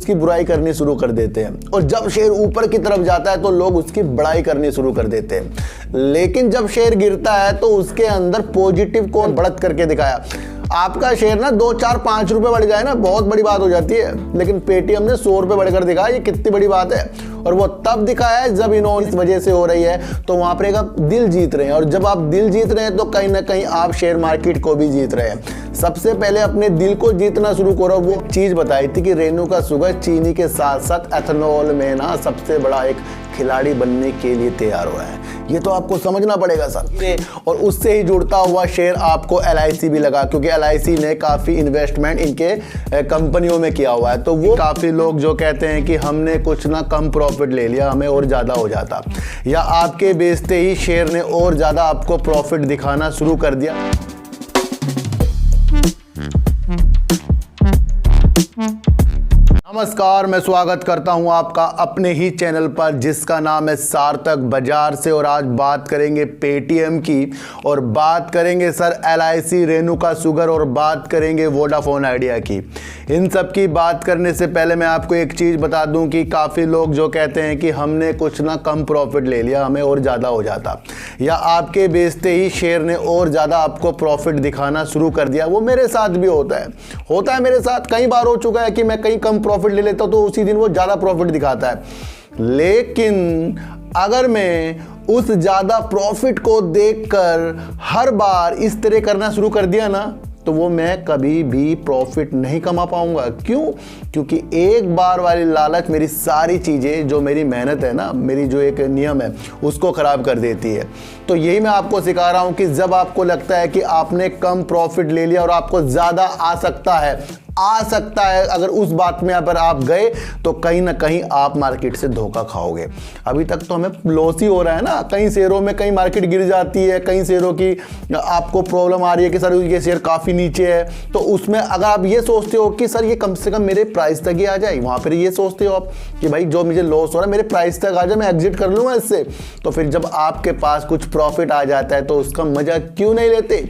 उसकी बुराई करनी शुरू कर देते हैं, और जब शेयर ऊपर की तरफ जाता है तो लोग उसकी बड़ाई करनी शुरू कर देते हैं। लेकिन जब शेयर गिरता है तो उसके अंदर पॉजिटिव को बढ़त करके दिखाया। आपका शेयर ना 2, 4, 5 रुपए बढ़ जाए ना, बहुत बड़ी बात हो जाती है, लेकिन पेटीएम ने 100 रुपए बढ़कर दिखाया, ये कितनी बड़ी बात है। और वो तब दिखाया है जब इन्होंने इस वजह से हो रही है, तो वहां पर आप दिल जीत रहे हैं, और जब आप दिल जीत रहे हैं तो कहीं ना कहीं आप शेयर मार्केट को भी जीत रहे हैं। सबसे पहले अपने दिल को जीतना शुरू करो। वो चीज बताई थी कि रेणुका शुगर चीनी के साथ साथ एथेनॉल में ना सबसे बड़ा एक खिलाड़ी बनने के लिए तैयार हुआ है। ये तो आपको समझना पड़ेगा सर। और उससे ही जुड़ता हुआ शेयर आपको LIC भी लगा, क्योंकि LIC ने काफ़ी इन्वेस्टमेंट इनके कंपनियों में किया हुआ है। तो वो काफ़ी लोग जो कहते हैं कि हमने कुछ ना कम प्रॉफिट ले लिया, हमें और ज़्यादा हो जाता, या आपके बेचते ही शेयर ने और ज़्यादा आपको प्रॉफिट दिखाना शुरू कर दिया। नमस्कार, मैं स्वागत करता हूं आपका अपने ही चैनल पर जिसका नाम है सार्थक बाजार से। और आज बात करेंगे पेटीएम की, और बात करेंगे सर LIC, रेणुका शुगर, और बात करेंगे वोडाफोन आइडिया की। इन सब की बात करने से पहले मैं आपको एक चीज़ बता दूं कि काफ़ी लोग जो कहते हैं कि हमने कुछ ना कम प्रॉफिट ले लिया, हमें और ज़्यादा हो जाता, या आपके बेचते ही शेयर ने और ज़्यादा आपको प्रॉफिट दिखाना शुरू कर दिया। वो मेरे साथ भी होता है मेरे साथ कई बार हो चुका है कि मैं कहीं कम प्रॉफिट ले लेता हूं तो उसी दिन वो ज्यादा प्रॉफिट दिखाता है। लेकिन अगर मैं उस ज्यादा प्रॉफिट को देखकर हर बार इस तरह करना शुरू कर दिया ना, तो वो मैं कभी भी प्रॉफिट नहीं कमा पाऊंगा। क्यों? क्योंकि एक बार वाली लालच मेरी सारी चीज़ें, जो मेरी मेहनत है ना, मेरी जो एक नियम है, उसको ख़राब कर देती है। तो यही मैं आपको सिखा रहा हूं कि जब आपको लगता है कि आपने कम प्रॉफिट ले लिया और आपको ज़्यादा आ सकता है, अगर उस बात में अगर आप गए तो कहीं ना कहीं आप मार्केट से धोखा खाओगे। अभी तक तो हमें लॉस ही हो रहा है ना, कई शेयरों में कहीं मार्केट गिर जाती है, कई शेयरों की आपको प्रॉब्लम आ रही है कि सर ये शेयर काफ़ी नीचे है, तो उसमें अगर आप ये सोचते हो कि सर ये कम से कम मेरे प्राइस तक ही आ जाए, वहाँ पर ये सोचते हो आप कि भाई जो मुझे लॉस हो रहा है मेरे प्राइस तक आ जाए, मैं एग्जिट कर लूँगा इससे। तो फिर जब आपके पास कुछ प्रॉफिट आ जाता है तो उसका मज़ा क्यों नहीं लेते?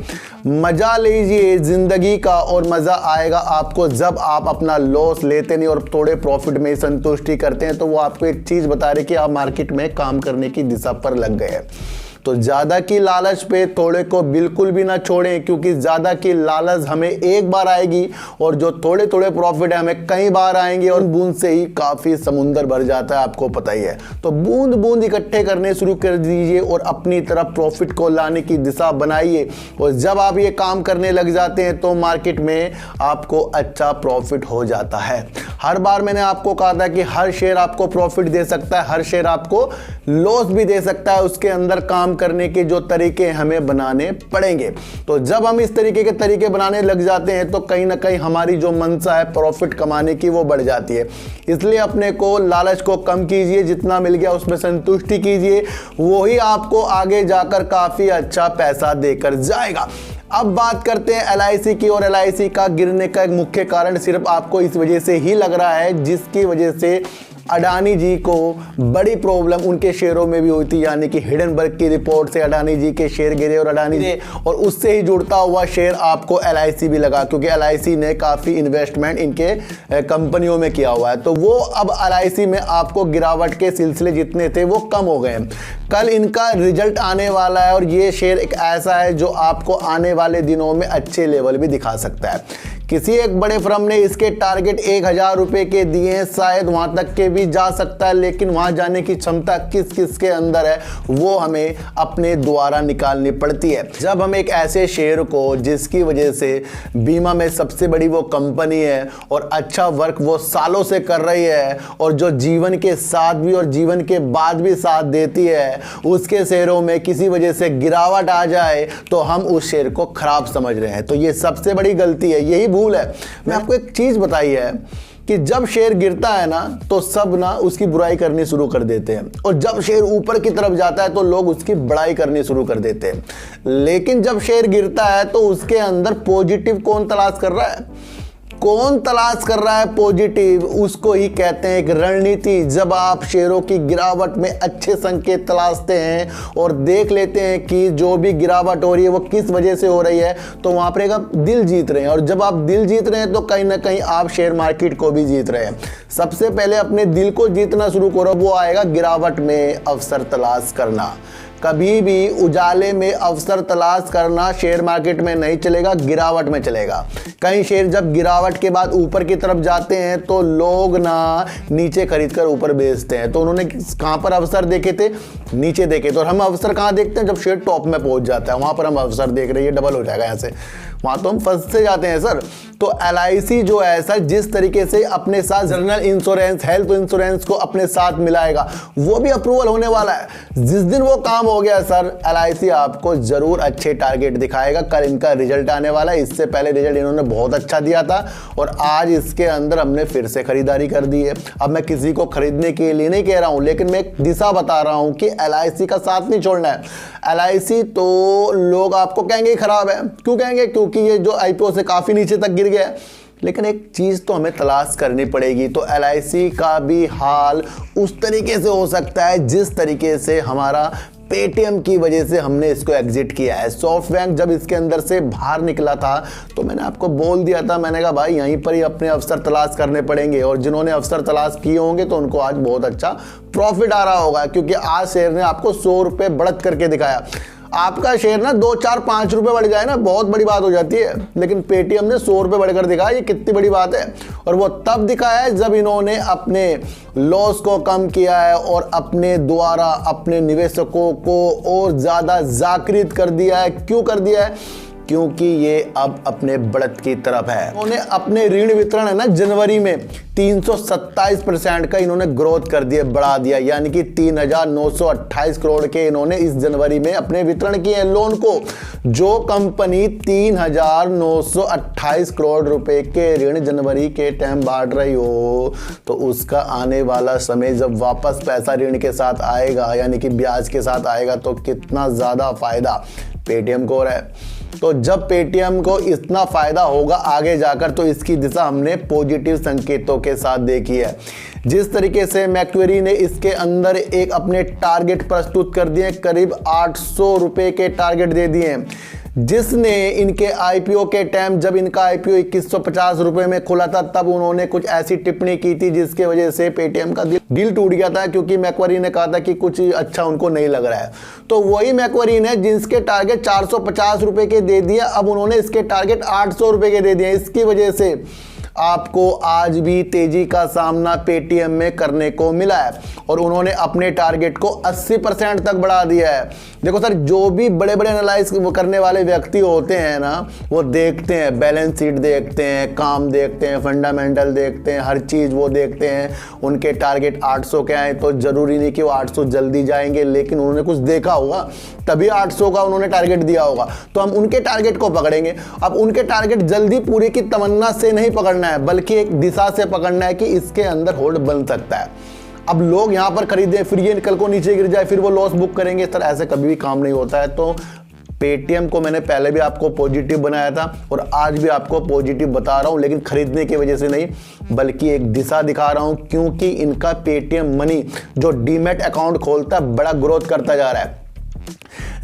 मज़ा लीजिए ज़िंदगी का, और मज़ा आएगा आपको जब आप अपना लॉस लेते नहीं और थोड़े प्रॉफिट में संतुष्टि करते हैं। तो वो आपको एक चीज़ बता रहे कि आप मार्केट में काम करने की दिशा पर लग गए हैं। तो ज़्यादा की लालच पे थोड़े को बिल्कुल भी ना छोड़ें, क्योंकि ज़्यादा की लालच हमें एक बार आएगी और जो थोड़े थोड़े प्रॉफिट है हमें कई बार आएंगे, और बूंद से ही काफ़ी समुंदर भर जाता है, आपको पता ही है। तो बूंद बूंद इकट्ठे करने शुरू कर दीजिए और अपनी तरफ प्रॉफिट को लाने की दिशा बनाइए। और जब आप ये काम करने लग जाते हैं तो मार्केट में आपको अच्छा प्रॉफिट हो जाता है। हर बार मैंने आपको कहा था कि हर शेयर आपको प्रॉफिट दे सकता है, हर शेयर आपको लॉस भी दे सकता है। उसके अंदर काम करने के जो तरीके हमें बनाने पड़ेंगे। तो जब हम इस तरीके के तरीके बनाने लग जाते हैं तो कहीं ना कहीं हमारी जो मंशा है प्रॉफिट कमाने की वो बढ़ जाती है। इसलिए अपने को लालच को कम कीजिए, जितना मिल गया उसमें संतुष्टि कीजिए, वही आपको आगे जाकर काफी अच्छा पैसा देकर जाएगा। अब बात करते हैं LIC की, और LIC का गिरने का एक मुख्य कारण सिर्फ आपको इस वजह से ही लग रहा है जिसकी वजह से अडानी जी को बड़ी प्रॉब्लम उनके शेयरों में भी हुई थी, यानी कि हिडनबर्ग की रिपोर्ट से अडानी जी के शेयर गिरे, और अडानी जी और उससे ही जुड़ता हुआ शेयर आपको LIC भी लगा, क्योंकि LIC ने काफ़ी इन्वेस्टमेंट इनके कंपनियों में किया हुआ है। तो वो अब LIC में आपको गिरावट के सिलसिले जितने थे वो कम हो गए हैं। कल इनका रिजल्ट आने वाला है, और ये शेयर एक ऐसा है जो आपको आने वाले दिनों में अच्छे लेवल भी दिखा सकता है। किसी एक बड़े फर्म ने इसके टारगेट 1000 रुपए के दिए हैं, शायद वहां तक के भी जा सकता है, लेकिन वहां जाने की क्षमता किस किस के अंदर है वो हमें अपने द्वारा निकालनी पड़ती है। जब हम एक ऐसे शेयर को, जिसकी वजह से बीमा में सबसे बड़ी वो कंपनी है और अच्छा वर्क वो सालों से कर रही है, और जो जीवन के साथ भी और जीवन के बाद भी साथ देती है, उसके शेयरों में किसी वजह से गिरावट आ जाए तो हम उस शेयर को खराब समझ रहे हैं। तो ये सबसे बड़ी गलती है, यही भूल है। मैं आपको एक चीज बताई है कि जब शेयर गिरता है ना तो सब ना उसकी बुराई करनी शुरू कर देते हैं, और जब शेयर ऊपर की तरफ जाता है तो लोग उसकी बड़ाई करनी शुरू कर देते हैं। लेकिन जब शेयर गिरता है तो उसके अंदर पॉजिटिव कौन तलाश कर रहा है? कौन तलाश कर रहा है पॉजिटिव, उसको ही कहते हैं एक रणनीति। जब आप शेयरों की गिरावट में अच्छे संकेत तलाशते हैं और देख लेते हैं कि जो भी गिरावट हो रही है वो किस वजह से हो रही है, तो वहां पर आप दिल जीत रहे हैं। और जब आप दिल जीत रहे हैं तो कहीं ना कहीं आप शेयर मार्केट को भी जीत रहे हैं। सबसे पहले अपने दिल को जीतना शुरू करो, वो आएगा गिरावट में अवसर तलाश करना। कभी भी उजाले में अवसर तलाश करना शेयर मार्केट में नहीं चलेगा, गिरावट में चलेगा। कई शेयर जब गिरावट के बाद ऊपर की तरफ जाते हैं तो लोग ना नीचे खरीदकर ऊपर बेचते हैं। तो उन्होंने कहां पर अवसर देखे थे? नीचे देखे। तो हम अवसर कहां देखते हैं? जब शेयर टॉप में पहुंच जाता है, वहां पर हम अवसर देख रहे हैं, डबल हो जाएगा यहां से, वहां तो हम फंसते जाते हैं सर। तो LIC जो है सर, जिस तरीके से अपने साथ जनरल इंश्योरेंस, हेल्थ इंश्योरेंस को अपने साथ मिलाएगा, वो भी अप्रूवल होने वाला है। जिस दिन वो काम हो गया सर, LIC आपको जरूर अच्छे टारगेट दिखाएगा। कल इनका रिजल्ट आने वाला है, इससे पहले रिजल्ट इन्होंने बहुत अच्छा दिया था और आज इसके अंदर हमने फिर से खरीदारी कर दी है। अब मैं किसी को खरीदने के लिए नहीं कह रहा हूं, लेकिन मैं एक दिशा बता रहा हूं कि LIC का साथ नहीं छोड़ना है। LIC तो लोग आपको कहेंगे खराब है, क्यों कहेंगे? क्योंकि ये जो IPO से काफी नीचे तक गिर गया है। लेकिन एक चीज तो हमें तलाश करनी पड़ेगी। तो LIC का भी हाल उस तरीके से हो सकता है जिस तरीके से हमारा पेटीएम की वजह से हमने इसको एग्जिट किया है। सॉफ्टबैंक जब इसके अंदर से बाहर निकला था तो मैंने आपको बोल दिया था, मैंने कहा भाई यहीं पर ही अपने अवसर तलाश करने पड़ेंगे। और जिन्होंने अवसर तलाश किए होंगे तो उनको आज बहुत अच्छा प्रॉफिट आ रहा होगा, क्योंकि आज शेयर ने आपको 100 रुपये बढ़त करके दिखाया। आपका शेयर ना 2, 4, 5 रुपए बढ़ जाए ना, बहुत बड़ी बात हो जाती है, लेकिन पेटीएम ने 100 रुपए बढ़कर दिखाया, ये कितनी बड़ी बात है। और वो तब दिखाया है जब इन्होंने अपने लॉस को कम किया है और अपने द्वारा अपने निवेशकों को और ज्यादा जागृत कर दिया है। क्यों कर दिया है? क्योंकि ये अब अपने बढ़त की तरफ है। उन्होंने अपने ऋण वितरण है ना जनवरी में 327% का इन्होंने ग्रोथ कर दिया, बढ़ा दिया, यानी कि 3,928 करोड़ के इन्होंने इस जनवरी में अपने वितरण किए लोन को। जो कंपनी 3,928 करोड़ रुपए के ऋण जनवरी के टाइम बांट रही हो, तो उसका आने वाला समय जब वापस पैसा ऋण के साथ आएगा, यानी कि ब्याज के साथ आएगा, तो कितना ज्यादा फायदा पेटीएम को हो रहा है। तो जब पेटीएम को इतना फायदा होगा आगे जाकर, तो इसकी दिशा हमने पॉजिटिव संकेतों के साथ देखी है। जिस तरीके से मैक्वेरी ने इसके अंदर एक अपने टारगेट प्रस्तुत कर दिए, करीब 800 रुपए के टारगेट दे दिए, जिसने इनके IPO के टाइम, जब इनका IPO 2150 रुपए में खुला था, तब उन्होंने कुछ ऐसी टिप्पणी की थी जिसके वजह से पेटीएम का दिल टूट गया था, क्योंकि मैक्वेरी ने कहा था कि कुछ अच्छा उनको नहीं लग रहा है। तो वही मैक्वेरी ने जिसके टारगेट 450 रुपए के दे दिए, अब उन्होंने इसके टारगेट 800 रुपए के दे दिए। इसकी वजह से आपको आज भी तेजी का सामना पेटीएम में करने को मिला है और उन्होंने अपने टारगेट को 80% तक बढ़ा दिया है। देखो सर, जो भी बड़े बड़े एनालाइज करने वाले व्यक्ति होते हैं ना, वो देखते हैं, बैलेंस शीट देखते हैं, काम देखते हैं, फंडामेंटल देखते हैं, हर चीज़ वो देखते हैं। उनके टारगेट 800 के आए तो जरूरी नहीं कि वो 800 जल्दी जाएंगे, लेकिन उन्होंने कुछ देखा होगा तभी 800 का उन्होंने टारगेट दिया होगा। तो हम उनके टारगेट को पकड़ेंगे। अब उनके टारगेट जल्दी पूरे की तमन्ना से नहीं पकड़ना है, बल्कि एक दिशा से पकड़ना है कि इसके अंदर होल्ड बन सकता है। अब लोग यहां पर खरीदें, फिर ये कल को नीचे गिर जाए, फिर वो लॉस बुक करेंगे, सर ऐसे कभी भी काम नहीं होता है। तो पेटीएम को मैंने पहले भी आपको पॉजिटिव बनाया था और आज भी आपको पॉजिटिव बता रहा हूं, लेकिन खरीदने की वजह से नहीं, बल्कि एक दिशा दिखा रहा हूं, क्योंकि इनका पेटीएम मनी जो डीमैट अकाउंट खोलता है, बड़ा ग्रोथ करता जा रहा है।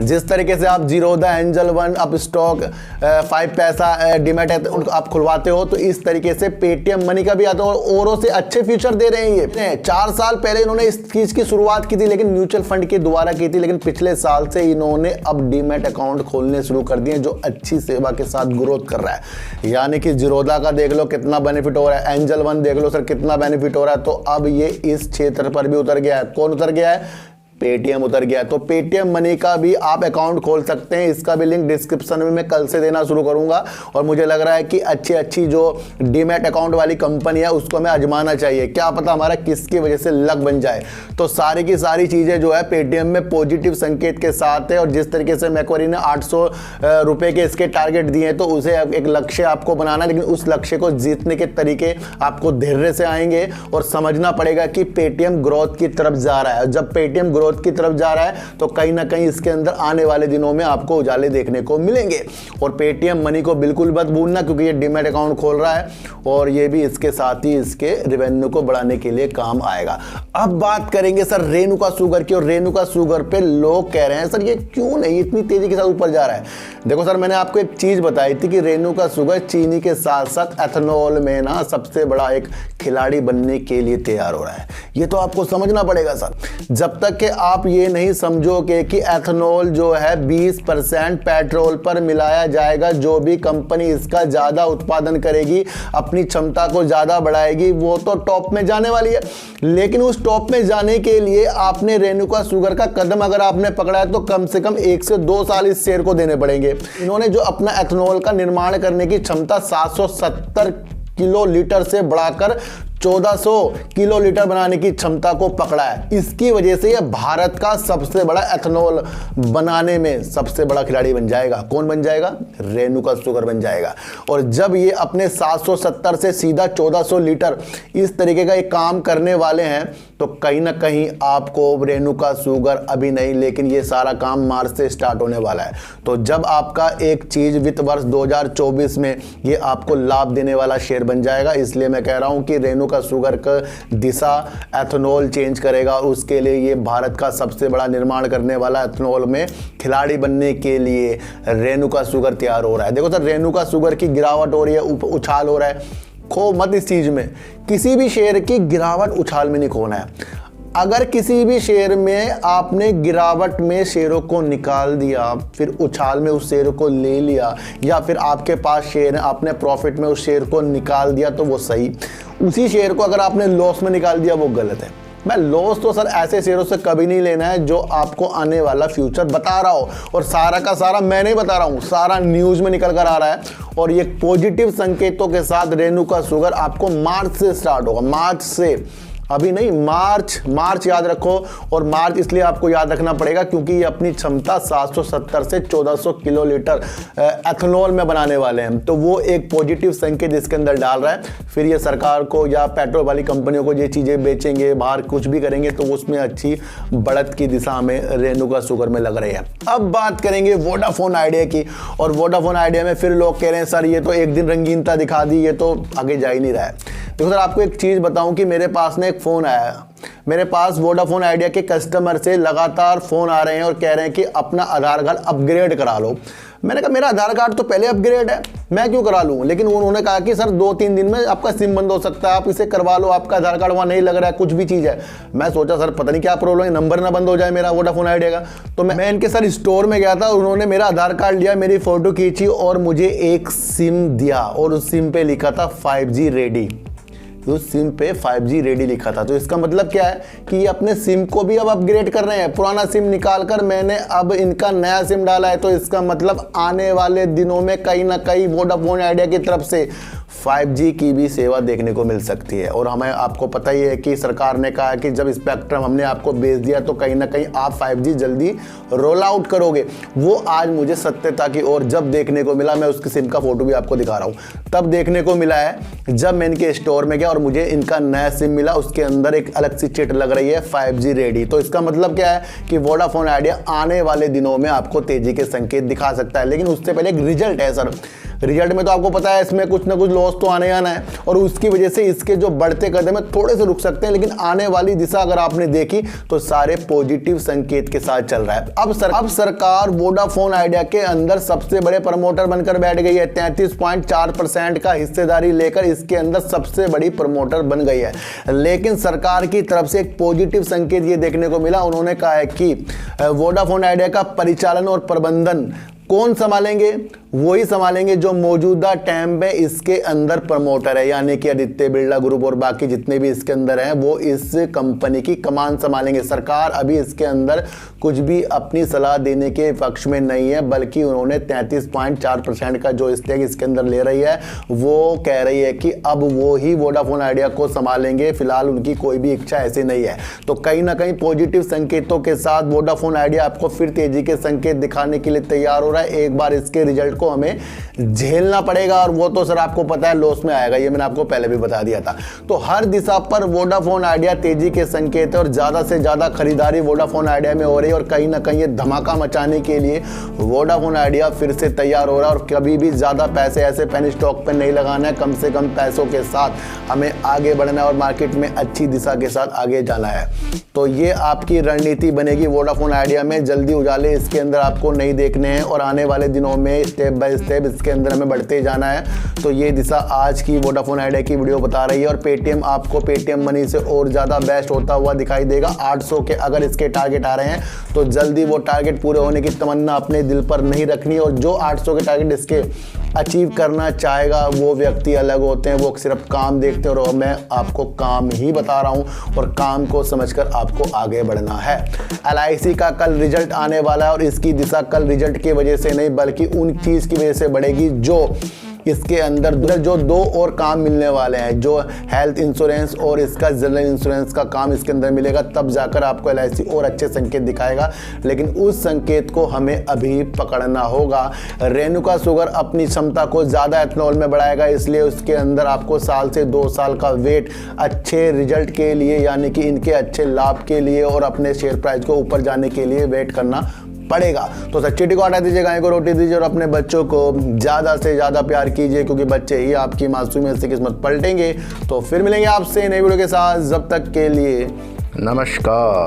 जिस तरीके से आप Zerodha, angel one, up stock, 5 पैसा डीमैट आप खुलवाते हो, तो इस तरीके से पेटीएम मनी का भी आता है और औरों से अच्छे फीचर दे रहे हैं ये। 4 साल पहले इन्होंने इस चीज की शुरुआत की थी, लेकिन म्यूचुअल फंड के द्वारा की थी, लेकिन पिछले साल से इन्होंने अब डीमैट अकाउंट खोलने शुरू कर दिए, जो अच्छी सेवा के साथ ग्रोथ कर रहा है। यानी कि जीरोधा का देख लो कितना बेनिफिट हो रहा है, एंजल वन देख लो सर कितना बेनिफिट हो रहा है। तो अब ये इस क्षेत्र पर भी उतर गया है। कौन उतर गया है? पेटीएम उतर गया। तो पेटीएम मनी का भी आप अकाउंट खोल सकते हैं। इसका भी लिंक डिस्क्रिप्शन में मैं कल से देना शुरू करूंगा और मुझे लग रहा है कि अच्छी जो डीमैट अकाउंट वाली कंपनी है उसको हमें आजमाना चाहिए, क्या पता हमारा किसकी वजह से लक बन जाए। तो सारी की सारी चीजें जो है पेटीएम में पॉजिटिव संकेत के साथ है। और जिस तरीके से मैक्वेरी ने 800 रुपए के इसके टारगेट दिए हैं, तो उसे एक लक्ष्य आपको बनाना है, लेकिन उस लक्ष्य को जीतने के तरीके आपको धैर्य से आएंगे और समझना पड़ेगा कि पेटीएम ग्रोथ की तरफ जा रहा है। जब पेटीएम ग्रोथ ग्रोथ की तरफ जा रहा है, तो कहीं ना कहीं इसके अंदर आने वाले दिनों में आपको उजाले देखने को मिलेंगे। और पेटीएम मनी को बिल्कुल मत भूलना, क्योंकि ये डीमैट अकाउंट खोल रहा है और ये भी इसके साथ ही इसके रेवेन्यू को बढ़ाने के लिए काम आएगा। अब बात करेंगे सर रेणुका शुगर की, और रेणुका शुगर पे लोग कह रहे हैं सर ये क्यों नहीं इतनी तेजी के साथ ऊपर जा रहा है। देखो सर, मैंने आपको एक चीज बताई थी कि रेणुका शुगर चीनी के साथ साथ एथेनॉल में ना सबसे बड़ा एक खिलाड़ी बनने के लिए तैयार हो रहा है। ये तो आपको समझना पड़ेगा सर। जब तक कि आप ये नहीं समझोगे कि एथेनॉल जो है 20% पेट्रोल पर मिलाया जाएगा, जो भी कंपनी इसका ज्यादा उत्पादन करेगी, अपनी क्षमता को ज्यादा बढ़ाएगी, वो तो टॉप में जाने वाली है। लेकिन उस टॉप में जाने के लिए आपने रेणुका शुगर का कदम अगर आपने पकड़ा है तो कम से कम 1 से 2 साल इस शेयर को देने पड़ेंगे। इन्होंने जो अपना एथेनॉल का निर्माण करने की क्षमता 770 किलो लीटर से बढ़ाकर 1400 किलो लीटर बनाने की क्षमता को पकड़ा है। इसकी वजह से यह भारत का सबसे बड़ा एथेनॉल बनाने में सबसे बड़ा खिलाड़ी बन जाएगा। कौन बन जाएगा? रेणुका शुगर बन जाएगा। और जब ये अपने 770 से सीधा 1400 लीटर इस तरीके का एक काम करने वाले हैं, तो कहीं ना कहीं आपको रेणुका शुगर अभी नहीं, लेकिन ये सारा काम मार्च से स्टार्ट होने वाला है। तो जब आपका एक चीज वित्त वर्ष 2024 में ये आपको लाभ देने वाला शेयर बन जाएगा, इसलिए मैं कह रहा हूं कि रेणुका शुगर का दिशा एथेनॉल चेंज करेगा। उसके लिए ये भारत का सबसे बड़ा निर्माण करने वाला एथेनॉल में खिलाड़ी बनने के लिए रेणुका शुगर तैयार हो रहा है। देखो सर, रेणुका शुगर की गिरावट हो रही है, उछाल हो रहा है। खो मत इस चीज में, किसी भी शेयर की गिरावट उछाल में नहीं खोना है। अगर किसी भी शेयर में आपने गिरावट में शेयरों को निकाल दिया, फिर उछाल में उस शेयर को ले लिया, या फिर आपके पास शेयर है आपने प्रॉफिट में उस शेयर को निकाल दिया, तो वो सही। उसी शेयर को अगर आपने लॉस में निकाल दिया, वो गलत है। मैं लॉस तो सर ऐसे शेयरों से कभी नहीं लेना है जो आपको आने वाला फ्यूचर बता रहा हो, और सारा का सारा मैं नहीं बता रहा हूँ, सारा न्यूज में निकल कर आ रहा है। और ये पॉजिटिव संकेतों के साथ रेणुका शुगर आपको मार्च से स्टार्ट होगा। मार्च से, अभी नहीं, मार्च याद रखो। और मार्च इसलिए आपको याद रखना पड़ेगा क्योंकि ये अपनी क्षमता 770 से 1400 किलो लीटर एथेनॉल में बनाने वाले हैं। तो वो एक पॉजिटिव संकेत इसके अंदर डाल रहा है। फिर ये सरकार को या पेट्रोल वाली कंपनियों को ये चीज़ें बेचेंगे, बाहर कुछ भी करेंगे, तो उसमें अच्छी बढ़त की दिशा में रेणुका शुगर में लग रही है। अब बात करेंगे वोडाफोन आइडिया की। और वोडाफोन आइडिया में फिर लोग कह रहे हैं सर ये तो एक दिन रंगीनता दिखा दी, ये तो आगे जा ही नहीं रहा है। देखो सर, आपको एक चीज़ बताऊं कि मेरे पास में एक फ़ोन आया, मेरे पास वोडाफोन आइडिया के कस्टमर से लगातार फ़ोन आ रहे हैं और कह रहे हैं कि अपना आधार कार्ड अपग्रेड करा लो। मैंने कहा मेरा आधार कार्ड तो पहले अपग्रेड है, मैं क्यों करा लूँ। लेकिन उन्होंने कहा कि सर 2-3 दिन में आपका सिम बंद हो सकता है, आप इसे करवा लो, आपका आधार कार्ड वहाँ नहीं लग रहा है, कुछ भी चीज़ है। मैं सोचा सर पता नहीं क्या प्रॉब्लम है, नंबर ना बंद हो जाए मेरा वोडाफोन आइडिया का। तो मैं इनके सर स्टोर में गया था, उन्होंने मेरा आधार कार्ड लिया, मेरी फ़ोटो खींची और मुझे एक सिम दिया, और उस सिम पे लिखा था 5G रेडी। उस सिम पे 5G रेडी लिखा था। तो इसका मतलब क्या है कि ये अपने सिम को भी अब अपग्रेड कर रहे हैं। पुराना सिम निकाल कर मैंने अब इनका नया सिम डाला है। तो इसका मतलब आने वाले दिनों में कहीं ना कहीं वोडाफोन आइडिया की तरफ से 5G की भी सेवा देखने को मिल सकती है। और हमें आपको पता ही है कि सरकार ने कहा कि जब स्पेक्ट्रम हमने आपको बेच दिया तो कहीं ना कहीं आप 5G जल्दी रोल आउट करोगे। वो आज मुझे सत्यता की ओर जब देखने को मिला, मैं उसकी सिम का फोटो भी आपको दिखा रहा हूँ, तब देखने को मिला है जब मैं इनके स्टोर में गया और मुझे इनका नया सिम मिला। उसके अंदर एक अलग सी चिट लग रही है 5G रेडी। तो इसका मतलब क्या है कि वोडाफोन आइडिया आने वाले दिनों में आपको तेजी के संकेत दिखा सकता है। लेकिन उससे पहले एक रिजल्ट है सर। रिजल्ट में तो आपको पता है इसमें कुछ ना कुछ लॉस तो आने आना है, और उसकी वजह से इसके जो बढ़ते कदम है थोड़े से रुक सकते हैं। लेकिन आने वाली दिशा अगर आपने देखी तो सारे पॉजिटिव संकेत के साथ चल रहा है। अब सरकार वोडाफोन आइडिया के अंदर सबसे बड़े प्रमोटर बनकर बैठ गई है। 33.4% का हिस्सेदारी लेकर इसके अंदर सबसे बड़ी प्रमोटर बन गई है। लेकिन सरकार की तरफ से एक पॉजिटिव संकेत ये देखने को मिला। उन्होंने कहा है कि वोडाफोन आइडिया का परिचालन और प्रबंधन कौन संभालेंगे? वही संभालेंगे जो मौजूदा टाइम में इसके अंदर प्रमोटर है, यानी कि आदित्य बिरला ग्रुप और बाकी जितने भी इसके अंदर हैं वो इस कंपनी की कमान संभालेंगे। सरकार अभी इसके अंदर कुछ भी अपनी सलाह देने के पक्ष में नहीं है, बल्कि उन्होंने 33.4% का जो स्टेक इसके अंदर ले रही है वो कह रही है कि अब वो ही वोडाफोन आइडिया को संभालेंगे। फिलहाल उनकी कोई भी इच्छा ऐसी नहीं है। तो कहीं ना कहीं पॉजिटिव संकेतों के साथ वोडाफोन आइडिया आपको फिर तेजी के संकेत दिखाने के लिए तैयार हो रहा है। एक बार इसके रिजल्ट को हमें झेलना पड़ेगा और वो तो सर आपको पता है लॉस में आएगा, ये मैंने आपको पहले भी बता दिया था। तो हर दिशा पर वोडाफोन आइडिया तेजी के संकेत है और ज़्यादा से ज़्यादा खरीदारी वोडाफोन आइडिया में हो रही है और कहीं ना कहीं ये धमाका मचाने के लिए वोडाफोन आइडिया फिर से तैयार हो रहा है। और कभी भी ज़्यादा पैसे ऐसे पेनी स्टॉक पर नहीं लगाना है, कम से कम पैसों के साथ हमें आगे बढ़ना है और मार्केट में अच्छी दिशा के साथ आगे जाना है। तो ये आपकी रणनीति बनेगी वोडाफोन आइडिया में। जल्दी उजाले इसके अंदर आपको नहीं देखने हैं और आने वाले दिनों में स्टेप बाय स्टेप इसके अंदर हमें बढ़ते जाना है। तो ये दिशा आज की वोडाफोन आइडिया की वीडियो बता रही है और पेटीएम आपको पेटीएम मनी से और ज़्यादा बेस्ट होता हुआ दिखाई देगा। 800 के अगर इसके टारगेट आ रहे हैं तो जल्दी वो टारगेट पूरे होने की तमन्ना अपने दिल पर नहीं रखनी। और जो 800 के टारगेट इसके अचीव करना चाहेगा वो व्यक्ति अलग होते हैं, वो सिर्फ काम देखते हैं और मैं आपको काम ही बता रहा हूं और काम को समझकर आपको आगे बढ़ना है। LIC का कल रिजल्ट आने वाला है और इसकी दिशा कल रिजल्ट की वजह से नहीं बल्कि उन चीज़ की वजह से बढ़ेगी जो इसके अंदर जो 2 और काम मिलने वाले हैं, जो हेल्थ इंश्योरेंस और इसका जनरल इंश्योरेंस का काम इसके अंदर मिलेगा, तब जाकर आपको LIC और अच्छे संकेत दिखाएगा। लेकिन उस संकेत को हमें अभी पकड़ना होगा। रेणुका शुगर अपनी क्षमता को ज़्यादा एथनॉल में बढ़ाएगा, इसलिए उसके अंदर आपको साल से 2 साल का वेट अच्छे रिजल्ट के लिए यानी कि इनके अच्छे लाभ के लिए और अपने शेयर प्राइस को ऊपर जाने के लिए वेट करना पड़ेगा। तो सच्चिटी को हटा दीजिए, गाय को रोटी दीजिए और अपने बच्चों को ज़्यादा से ज़्यादा प्यार कीजिए क्योंकि बच्चे ही आपकी मासूमियत से किस्मत पलटेंगे। तो फिर मिलेंगे आपसे नई वीडियो के साथ, जब तक के लिए नमस्कार।